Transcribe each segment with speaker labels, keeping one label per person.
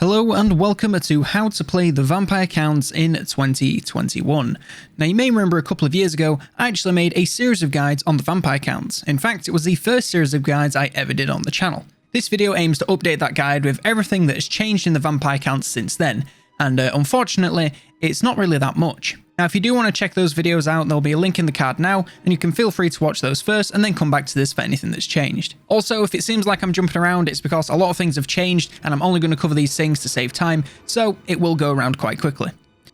Speaker 1: Hello and welcome to how to play the vampire counts in 2021. Now you may remember a couple of years ago I actually made a series of guides on the vampire counts. In fact, it was the first series of guides I ever did on the channel. This video aims to update that guide with everything that has changed in the vampire counts since then, and unfortunately it's not really that much. Now if you do want to check those videos out, there'll be a link in the card now, and you can feel free to watch those first and then come back to this for anything that's changed. Also, if it seems like I'm jumping around, it's because a lot of things have changed and I'm only going to cover these things to save time, so it will go around quite quickly.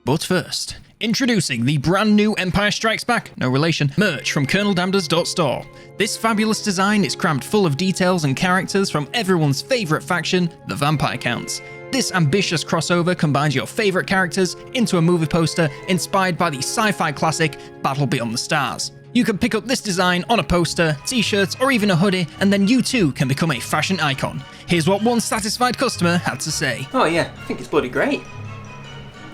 Speaker 1: But first, introducing the brand new Empire Strikes Back, no relation, merch from COLONELDAMNEDERS.store. This fabulous design is crammed full of details and characters from everyone's favourite faction, the Vampire Counts. This ambitious crossover combines your favourite characters into a movie poster inspired by the sci-fi classic Battle Beyond the Stars. You can pick up this design on a poster, t-shirt, or even a hoodie, and then you too can become a fashion icon. Here's what one satisfied customer had to say.
Speaker 2: Oh yeah, I think it's bloody great.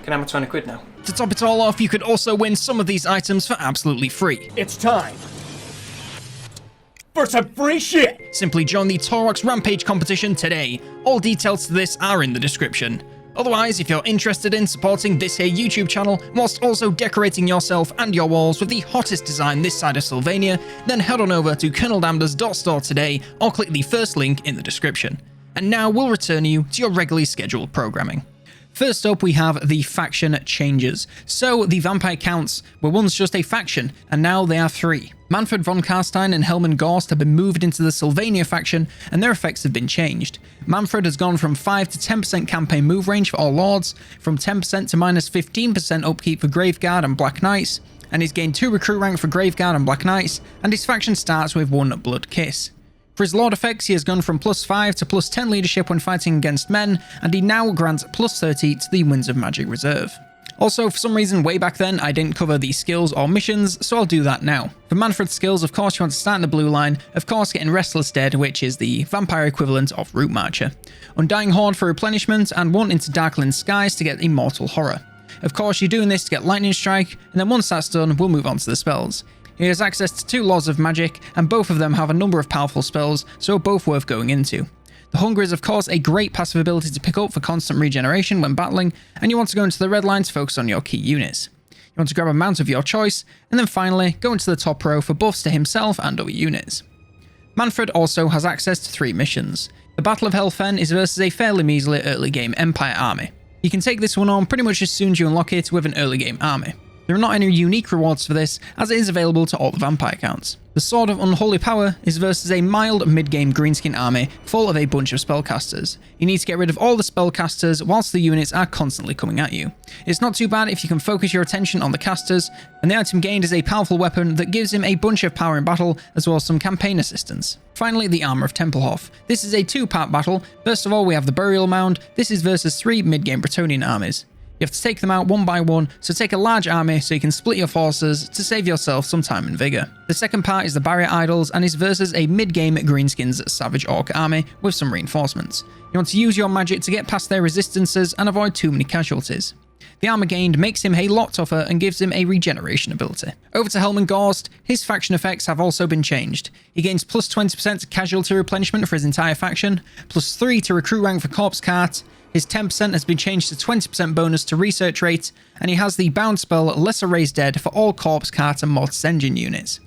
Speaker 2: Can I have my 20 quid now?
Speaker 1: To top it all off, you could also win some of these items for absolutely free.
Speaker 3: It's time for some free shit!
Speaker 1: Simply join the Torox Rampage competition today. All details to this are in the description. Otherwise, if you're interested in supporting this here YouTube channel, whilst also decorating yourself and your walls with the hottest design this side of Sylvania, then head on over to COLONELDAMNEDERS.store today, or click the first link in the description. And now we'll return you to your regularly scheduled programming. First up, we have the faction changes. So, the Vampire Counts were once just a faction, and now they are three. Manfred von Kastein and Hellman have been moved into the Sylvania faction, and their effects have been changed. Manfred has gone from 5 to 10% campaign move range for all lords, from 10% to minus 15% upkeep for Graveguard and Black Knights, and he's gained 2 recruit rank for Graveguard and Black Knights, and his faction starts with 1 Blood Kiss. For his Lord effects, he has gone from plus 5 to plus 10 leadership when fighting against men, and he now grants plus 30 to the Winds of Magic Reserve. Also, for some reason way back then, I didn't cover the skills or missions, so I'll do that now. For Manfred's skills, of course you want to start in the blue line, of course getting Restless Dead, which is the vampire equivalent of Root Marcher. Undying Horde for replenishment, and 1 into Darkland Skies to get Immortal Horror. Of course you're doing this to get Lightning Strike, and then once that's done, we'll move on to the spells. He has access to 2 Laws of Magic, and both of them have a number of powerful spells, so both worth going into. The Hunger is of course a great passive ability to pick up for constant regeneration when battling, and you want to go into the red line to focus on your key units. You want to grab a mount of your choice, and then finally go into the top row for buffs to himself and other units. Manfred also has access to 3 missions. The Battle of Hellfen is versus a fairly measly early game Empire army. You can take this one on pretty much as soon as you unlock it with an early game army. There are not any unique rewards for this, as it is available to all the vampire counts. The Sword of Unholy Power is versus a mild mid-game greenskin army full of a bunch of spellcasters. You need to get rid of all the spellcasters whilst the units are constantly coming at you. It's not too bad if you can focus your attention on the casters, and the item gained is a powerful weapon that gives him a bunch of power in battle as well as some campaign assistance. Finally, the Armour of Templehof. This is a 2-part battle. First of all, we have the Burial Mound. This is versus 3 mid-game Bretonnian armies. You have to take them out one by one, so take a large army so you can split your forces to save yourself some time and vigour. The second part is the Barrier Idols and is versus a mid-game Greenskins Savage Orc army with some reinforcements. You want to use your magic to get past their resistances and avoid too many casualties. The armor gained makes him a lot tougher and gives him a regeneration ability. Over to Hellman, his faction effects have also been changed. He gains plus 20% to casualty replenishment for his entire faction, plus 3 to recruit rank for Corpse Cart. His 10% has been changed to 20% bonus to research rate, and he has the bound spell Lesser Raised Dead for all Corpse Cart and Mortis Engine units.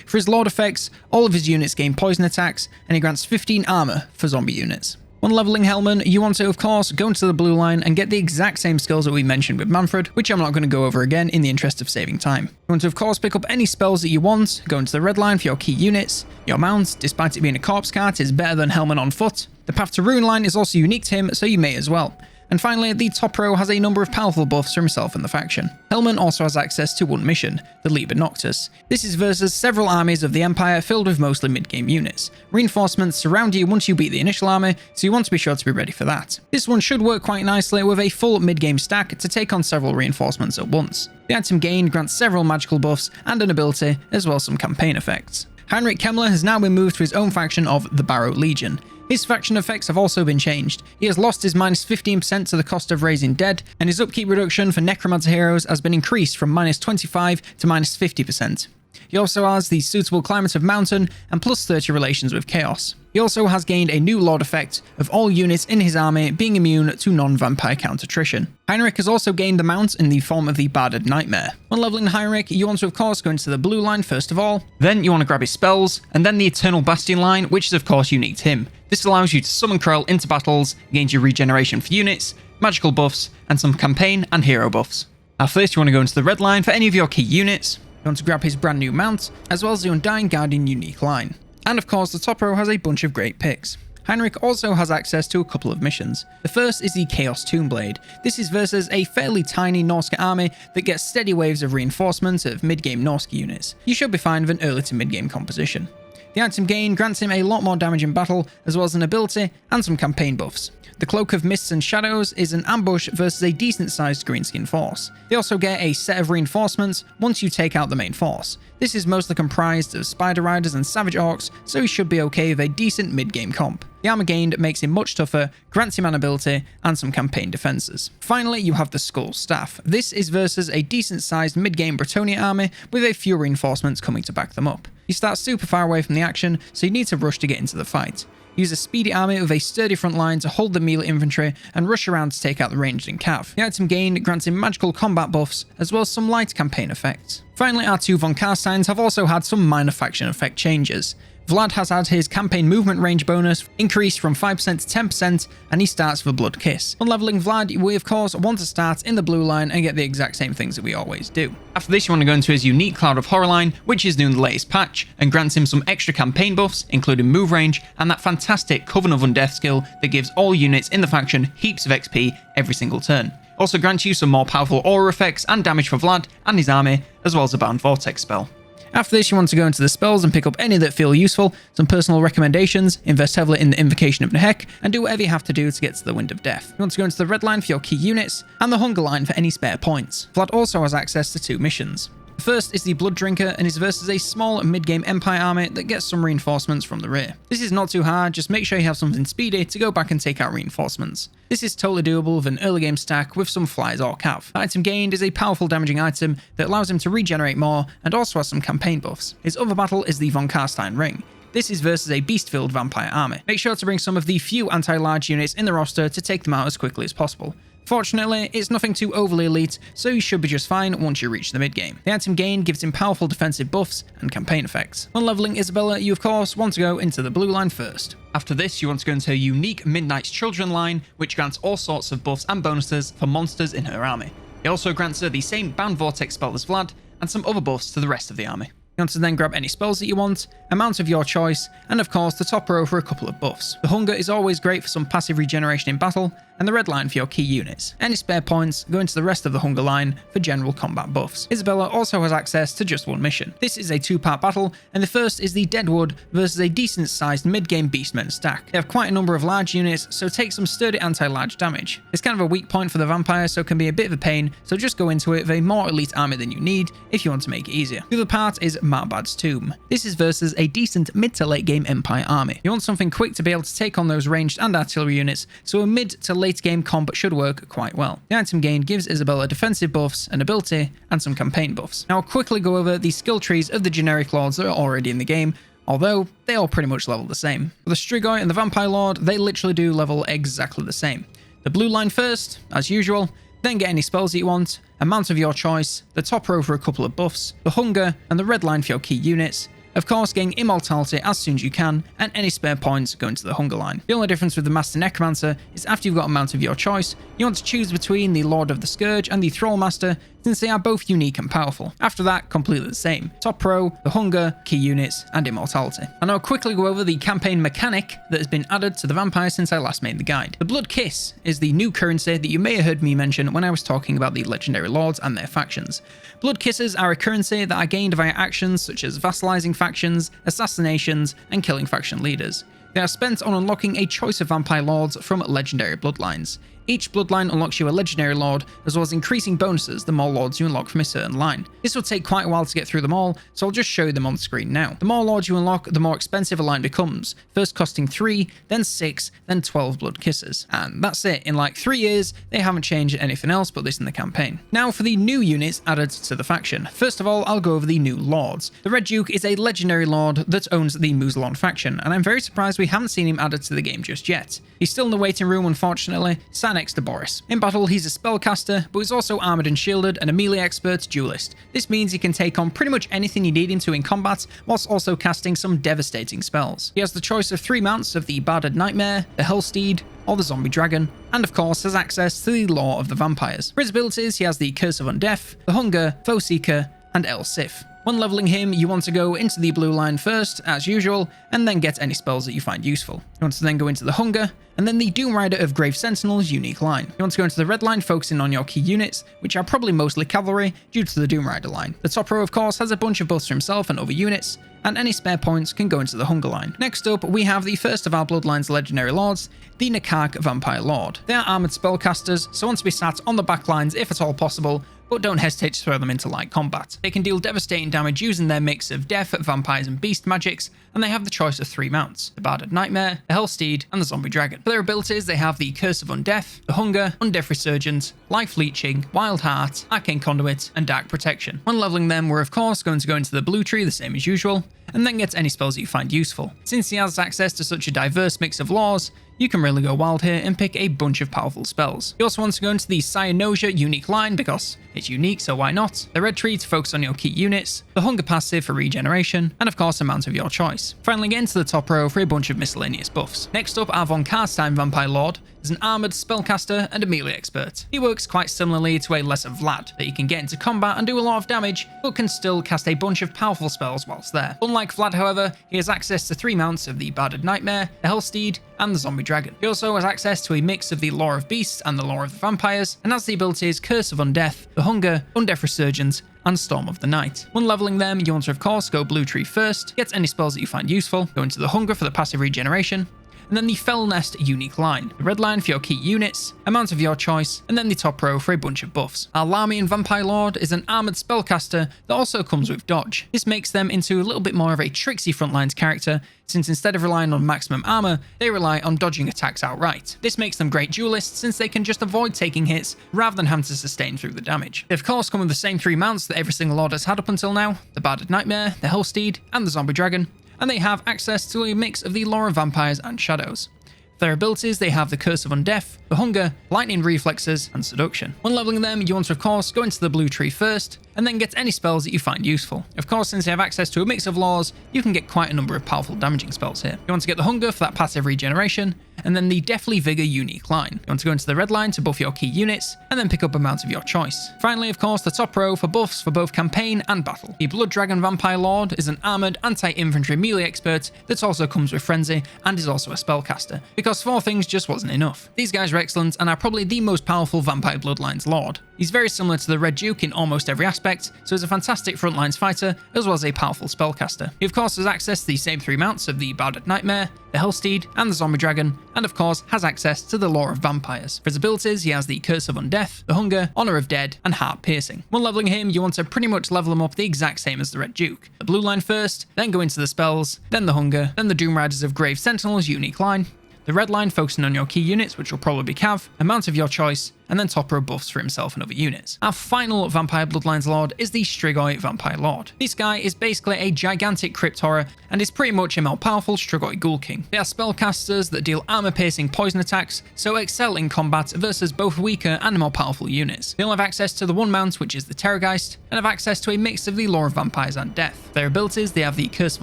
Speaker 1: For his Lord effects, all of his units gain poison attacks, and he grants 15 armor for zombie units. When leveling Hellman, you want to, of course, go into the blue line and get the exact same skills that we mentioned with Manfred, which I'm not going to go over again in the interest of saving time. You want to, of course, pick up any spells that you want, go into the red line for your key units. Your mount, despite it being a corpse cart, is better than Hellman on foot. The Path to Ruin line is also unique to him, so you may as well. And finally, the top row has a number of powerful buffs for himself and the faction. Hellman also has access to 1 mission, the Liber Noctis. This is versus several armies of the Empire filled with mostly mid-game units. Reinforcements surround you once you beat the initial army, so you want to be sure to be ready for that. This one should work quite nicely with a full mid-game stack to take on several reinforcements at once. The item gained grants several magical buffs and an ability, as well as some campaign effects. Heinrich has now been moved to his own faction of the Barrow Legion. His faction effects have also been changed. He has lost his minus 15% to the cost of raising dead, and his upkeep reduction for Necromancer heroes has been increased from minus 25 to minus 50%. He also has the suitable climate of mountain and plus 30 relations with chaos. He also has gained a new Lord effect of all units in his army being immune to non-vampire count attrition. Heinrich has also gained the mount in the form of the Barded Nightmare. When leveling Heinrich, you want to of course go into the blue line first of all, then you want to grab his spells, and then the Eternal Bastion line, which is of course unique to him. This allows you to summon Krell into battles, gains you regeneration for units, magical buffs, and some campaign and hero buffs. After this, you want to go into the red line for any of your key units. You want to grab his brand new mount, as well as the Undying Guardian unique line. And of course, the top row has a bunch of great picks. Heinrich also has access to a couple of missions. The first is the Chaos Tombblade. This is versus a fairly tiny Norska army that gets steady waves of reinforcement of mid-game Norska units. You should be fine with an early to mid-game composition. The item gain grants him a lot more damage in battle, as well as an ability and some campaign buffs. The Cloak of Mists and Shadows is an ambush versus a decent-sized greenskin force. They also get a set of reinforcements once you take out the main force. This is mostly comprised of Spider Riders and Savage Orcs, so he should be okay with a decent mid-game comp. The armor gained makes him much tougher, grants him an ability, and some campaign defenses. Finally, you have the Skull Staff. This is versus a decent-sized mid-game Bretonnia army with a few reinforcements coming to back them up. You start super far away from the action, so you need to rush to get into the fight. Use a speedy army with a sturdy front line to hold the melee infantry and rush around to take out the ranged and cav. The item gain grants him magical combat buffs as well as some light campaign effects. Finally, our two von Kasteins have also had some minor faction effect changes. Vlad has had his campaign movement range bonus increased from 5% to 10%, and he starts with a Blood Kiss. On leveling Vlad, we of course want to start in the blue line and get the exact same things that we always do. After this, you want to go into his unique Cloud of Horror line, which is new in the latest patch, and grants him some extra campaign buffs, including move range, and that fantastic Coven of Undeath skill that gives all units in the faction heaps of XP every single turn. Also grants you some more powerful aura effects and damage for Vlad and his army, as well as a Bound Vortex spell. After this, you want to go into the spells and pick up any that feel useful, some personal recommendations, invest heavily in the Invocation of Nakak, and do whatever you have to do to get to the Wind of Death. You want to go into the red line for your key units, and the Hunger line for any spare points. Vlad also has access to two missions. The first is the Blood Drinker and is versus a small mid-game Empire army that gets some reinforcements from the rear. This is not too hard, just make sure you have something speedy to go back and take out reinforcements. This is totally doable with an early game stack with some flyers or cav. The item gained is a powerful damaging item that allows him to regenerate more and also has some campaign buffs. His other battle is the von Kastein Ring. This is versus a beast-filled vampire army. Make sure to bring some of the few anti-large units in the roster to take them out as quickly as possible. Fortunately, it's nothing too overly elite, so you should be just fine once you reach the mid-game. The item gain gives him powerful defensive buffs and campaign effects. When leveling Isabella, you of course want to go into the blue line first. After this, you want to go into a unique Midnight's Children line, which grants all sorts of buffs and bonuses for monsters in her army. It also grants her the same Bound Vortex spell as Vlad, and some other buffs to the rest of the army. You want to then grab any spells that you want, amount of your choice, and of course the top row for a couple of buffs. The Hunger is always great for some passive regeneration in battle, and the red line for your key units. Any spare points go into the rest of the Hunger line for general combat buffs. Isabella also has access to just one mission. This is a two-part battle, and the first is the Deadwood versus a decent-sized mid-game Beastmen stack. They have quite a number of large units, so take some sturdy anti-large damage. It's kind of a weak point for the vampire, so it can be a bit of a pain, so just go into it with a more elite army than you need if you want to make it easier. The other part is Marbad's Tomb. This is versus a decent mid to late game Empire army. You want something quick to be able to take on those ranged and artillery units, so a mid to late game comp should work quite well. The item gain gives Isabella defensive buffs, an ability, and some campaign buffs. Now I'll quickly go over the skill trees of the generic lords that are already in the game, although they all pretty much level the same. For the Strigoi and the Vampire Lord, they literally do level exactly the same. The blue line first, as usual, then get any spells that you want, amount of your choice, the top row for a couple of buffs, the Hunger, and the red line for your key units. Of course, gain Immortality as soon as you can, and any spare points go into the Hunger line. The only difference with the Master Necromancer is after you've got a mount of your choice, you want to choose between the Lord of the Scourge and the Thrall Master, since they are both unique and powerful. After that, completely the same. Top row, the Hunger, key units, and Immortality. And I'll quickly go over the campaign mechanic that has been added to the vampire since I last made the guide. The Blood Kiss is the new currency that you may have heard me mention when I was talking about the legendary lords and their factions. Blood Kisses are a currency that are gained via actions such as vassalizing factions, assassinations, and killing faction leaders. They are spent on unlocking a choice of vampire lords from legendary bloodlines. Each bloodline unlocks you a legendary lord, as well as increasing bonuses the more lords you unlock from a certain line. This will take quite a while to get through them all, so I'll just show you them on the screen now. The more lords you unlock, the more expensive a line becomes, first costing 3, then 6, then 12 blood kisses. And that's it. In like 3 years, they haven't changed anything else but this in the campaign. Now for the new units added to the faction. First of all, I'll go over the new lords. The Red Duke is a legendary lord that owns the Muzelon faction, and I'm very surprised we haven't seen him added to the game just yet. He's still in the waiting room, unfortunately. Sanix De Boris. In battle, he's a spellcaster, but he's also armored and shielded and a melee expert duelist. This means he can take on pretty much anything you need him to in combat, whilst also casting some devastating spells. He has the choice of 3 mounts of the Barded Nightmare, the Hellsteed, or the Zombie Dragon, and of course has access to the Law of the Vampires. For his abilities, he has the Curse of Undeath, the Hunger, Foe Seeker, and El Sif. When leveling him, you want to go into the blue line first, as usual, and then get any spells that you find useful. You want to then go into the Hunger, and then the Doom Rider of Grave Sentinel's unique line. You want to go into the red line, focusing on your key units, which are probably mostly cavalry due to the Doom Rider line. The top row, of course, has a bunch of buffs for himself and other units, and any spare points can go into the Hunger line. Next up, we have the first of our Bloodline's legendary lords, the Nakak Vampire Lord. They are armored spellcasters, so want to be sat on the back lines if at all possible, but don't hesitate to throw them into light combat. They can deal devastating damage using their mix of death, vampires, and beast magics, and they have the choice of 3 mounts: the Barded Nightmare, the Hellsteed, and the Zombie Dragon. For their abilities, they have the Curse of Undeath, the Hunger, Undeath Resurgence, Life Leeching, Wild Heart, Arcane Conduit, and Dark Protection. When leveling them, we're of course going to go into the blue tree, the same as usual, and then get any spells that you find useful. Since he has access to such a diverse mix of laws, you can really go wild here and pick a bunch of powerful spells. You also want to go into the Cyanosia unique line because it's unique, so why not? The red tree to focus on your key units, the Hunger passive for regeneration, and of course a mount of your choice. Finally, get into the top row for a bunch of miscellaneous buffs. Next up, our von Kastein Vampire Lord is an armored spellcaster and a melee expert. He works quite similarly to a lesser Vlad, that he can get into combat and do a lot of damage, but can still cast a bunch of powerful spells whilst there. Unlike Vlad, however, he has access to 3 mounts of the Barded Nightmare, the Hellsteed, and the Zombie Dragon. He also has access to a mix of the Lore of Beasts and the Lore of the Vampires, and has the abilities Curse of Undeath, the Hunger, Undeath Resurgence, and Storm of the Night. When leveling them, you want to of course go blue tree first, get any spells that you find useful, go into the Hunger for the passive regeneration, and then the Fell Nest unique line, the red line for your key units, amount of your choice, and then the top row for a bunch of buffs. Our Larmian Vampire Lord is an armored spellcaster that also comes with dodge. This makes them into a little bit more of a tricksy frontlines character, since instead of relying on maximum armor, they rely on dodging attacks outright. This makes them great duelists since they can just avoid taking hits rather than having to sustain through the damage. They of course come with the same 3 mounts that every single lord has had up until now, the Barded Nightmare, the Hellsteed, and the Zombie Dragon, and they have access to a mix of the Lore of Vampires and Shadows. For their abilities, they have the Curse of Undeath, the Hunger, Lightning Reflexes, and Seduction. When leveling them, you want to of course go into the blue tree first, and then get any spells that you find useful. Of course, since they have access to a mix of laws, you can get quite a number of powerful damaging spells here. You want to get the Hunger for that passive regeneration, and then the Deathly Vigor unique line. You want to go into the red line to buff your key units, and then pick up a mount of your choice. Finally, of course, the top row for buffs for both campaign and battle. The Blood Dragon Vampire Lord is an armored anti-infantry melee expert that also comes with Frenzy and is also a spellcaster, because 4 things just wasn't enough. These guys are excellent and are probably the most powerful Vampire Bloodlines Lord. He's very similar to the Red Duke in almost every aspect, so he's a fantastic frontlines fighter as well as a powerful spellcaster. He of course has access to the same 3 mounts of the Barded Nightmare, the Hellsteed, and the Zombie Dragon, and of course has access to the Lore of Vampires. For his abilities, he has the Curse of Undeath, the Hunger, Honor of Dead, and Heart Piercing. When leveling him, you want to pretty much level him up the exact same as the Red Duke. The blue line first, then go into the spells, then the Hunger, then the Doom Riders of Grave Sentinel's unique line, the red line focusing on your key units, which will probably be Cav, amount of your choice, and then top row buffs for himself and other units. Our final Vampire Bloodlines Lord is the Strigoi Vampire Lord. This guy is basically a gigantic crypt horror and is pretty much a more powerful Strigoi Ghoul King. They are spellcasters that deal armor-piercing poison attacks, so excel in combat versus both weaker and more powerful units. They all have access to the 1 mount, which is the Terrorgeist, and have access to a mix of the Lore of Vampires and Death. Their abilities, they have the Curse of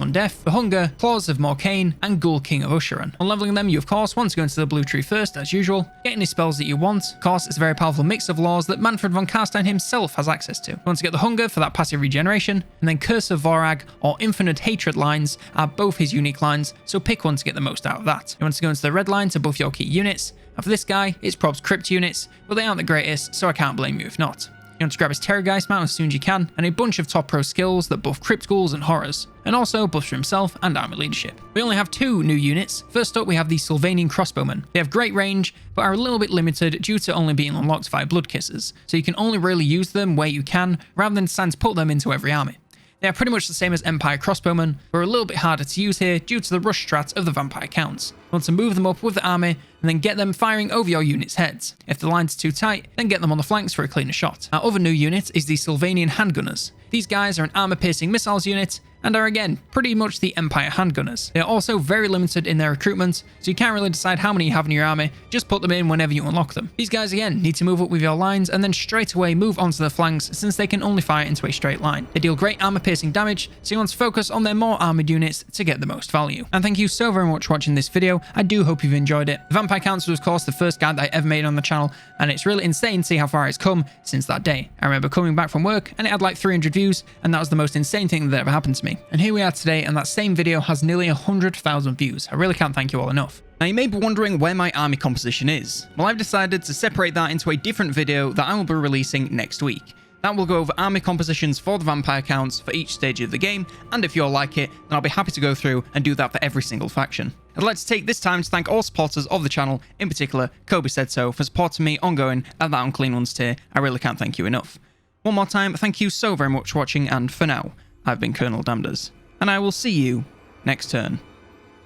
Speaker 1: Undeath, the Hunger, Claws of Morcaine, and Ghoul King of Usheran. On leveling them, you of course want to go into the blue tree first, as usual, get any spells that you want. Of course, it's a very powerful mix of laws that Manfred von Kastein himself has access to. You want to get the Hunger for that passive regeneration, and then Curse of Vorag or Infinite Hatred lines are both his unique lines, so pick one to get the most out of that. You want to go into the red line to buff your key units, and for this guy, it's Prob's crypt units, but they aren't the greatest, so I can't blame you if not. You You want to grab his Terrorgeist mount as soon as you can, and a bunch of top pro skills that buff Crypt Ghouls and Horrors, and also buffs for himself and army leadership. We only have 2 new units. First up, we have the Sylvanian Crossbowmen. They have great range, but are a little bit limited due to only being unlocked via Blood Kisses, so you can only really use them where you can, rather than trying to put them into every army. They are pretty much the same as Empire Crossbowmen, but are a little bit harder to use here due to the rush strat of the vampire counts. You want to move them up with the army, and then get them firing over your unit's heads. If the lines are too tight, then get them on the flanks for a cleaner shot. Our other new unit is the Sylvanian Handgunners. These guys are an armor-piercing missiles unit, and are again pretty much the Empire Handgunners. They are also very limited in their recruitment, so you can't really decide how many you have in your army, just put them in whenever you unlock them. These guys again need to move up with your lines and then straight away move onto the flanks since they can only fire into a straight line. They deal great armor piercing damage, so you want to focus on their more armored units to get the most value. And thank you so very much for watching this video. I do hope you've enjoyed it. The Vampire Counts was of course the first guide that I ever made on the channel, and it's really insane to see how far it's come since that day. I remember coming back from work and it had like 300 views, and that was the most insane thing that ever happened to me. And here we are today, and that same video has nearly 100,000 views. I really can't thank you all enough. Now you may be wondering where my army composition is. Well, I've decided to separate that into a different video that I will be releasing next week. That will go over army compositions for the vampire counts for each stage of the game, and if you all like it, then I'll be happy to go through and do that for every single faction. I'd like to take this time to thank all supporters of the channel, in particular Kobe Said So, for supporting me ongoing at that Unclean Ones tier. I really can't thank you enough. One more time, thank you so very much for watching, and for now, I've been COLONELDAMNEDERS, and I will see you next turn.